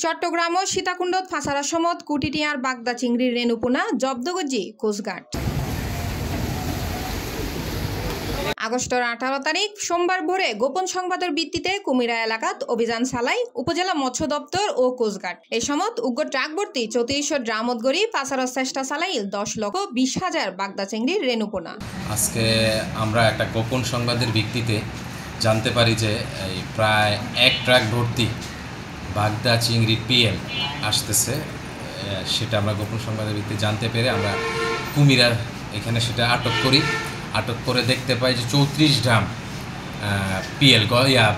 চট্টগ্রাম ও সীতাকুণ্ডত ফাঁসারা সমত কুটিটিয়ার বাগদা চিংড়ির রেণুপোনা জব্দ করছে কোস্টগার্ড। আগস্টের 18 তারিখ সোমবার ভোরে গোপন সংবাদের ভিত্তিতে কুমিরা এলাকাত অভিযান চালায় উপজেলা মৎস্য দপ্তর ও কোস্টগার্ড। এই সময় উগ্র ট্রাক ভর্তি 34 ড্রামত গড়ি পাচারের চেষ্টা চালাই 10,20,000 বাগদা চিংড়ির রেণুপোনা। আজকে আমরা একটা গোপন সংবাদের ভিত্তিতে জানতে পারি যে প্রায় 1 ট্রাক ভর্তি বাগদা চিংড়ি পিএল আসতেছে। সেটা আমরা গোপন সংবাদের ভিত্তিতে জানতে পেরে আমরা কুমিরার এখানে সেটা আটক করে দেখতে পাই যে 34 ড্রাম পিএল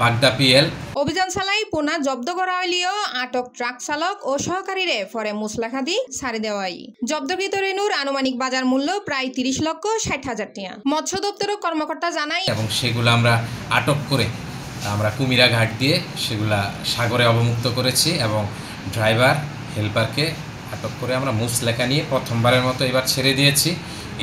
বাগদা পিএল। অভিযান চালাই পোনা জব্দ করা হইলেও আটক ট্রাক চালক ও সহকারীরে পরে মুসলাখা দি ছাড়ি দেওয়াই। জব্দকৃত রেণুর আনুমানিক বাজার মূল্য প্রায় 30,60,000 টাকা। মৎস্য দপ্তরের কর্মকর্তা জানায় এবং সেগুলো আমরা আটক করে আমরা কুমিরা ঘাট দিয়ে সেগুলা সাগরে অবমুক্ত করেছি এবং ড্রাইভার হেল্পারকে আটক করে আমরা মুসলেখা নিয়ে প্রথমবারের মতো এবার ছেড়ে দিয়েছি।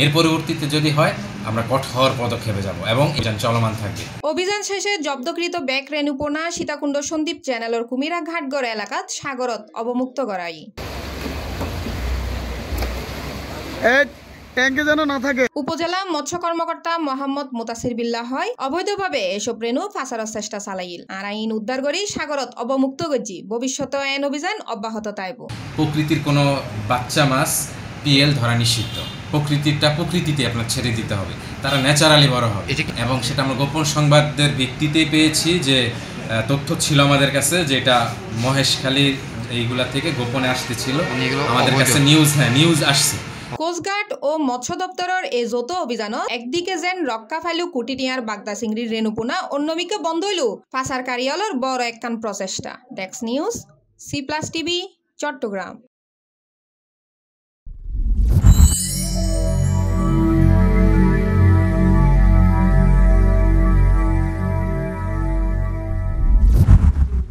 এর পরবর্তীতে যদি হয় আমরা কঠোর পদক্ষেপে যাব এবং অভিযান চলমান থাকবে। অভিযান শেষে জব্দকৃত ব্যাগ রেণুপোনা সীতাকুণ্ড সন্দীপ চ্যানেলের কুমিরা ঘাটগড় এলাকাত সাগরত অবমুক্ত করাই। উপজেলা মৎস্য কর্মকর্তা মোহাম্মদ মুতাসির বিল্লাহ হয় অবৈধভাবে এসব রেণু ফাঁসার চেষ্টা চালাইল আর আইন উদ্ধার করি সাগরত অবমুক্ত গজি। ভবিষ্যতে আইন অভিযান অব্যাহত থাকব। প্রকৃতির কোনো বাচ্চা মাছ পিএল ধরা নিষিদ্ধ। প্রকৃতিতে আপনার ছেড়ে দিতে হবে, তারা ন্যাচারালি বড় হবে। এবং সেটা আমরা গোপন সংবাদের ভিত্তিতেই পেয়েছি যে তথ্য ছিল আমাদের কাছে, যেটা মহেশখালীর এইগুলা থেকে গোপনে আসতেছিল আমাদের কাছে নিউজ আসছে। কোস্টগার্ড ও মৎস্য দপ্তরের এই যৌথ অভিযান একদিকে যেন রক্ষা ফাইলু কুটিটিয়ার বাগদা চিংড়ির রেণুপোনা, অন্যদিকে বন্ধ হইল পাচারকারীদের বড় একখান প্রচেষ্টা। Desk news, C+ TV, Chittagong.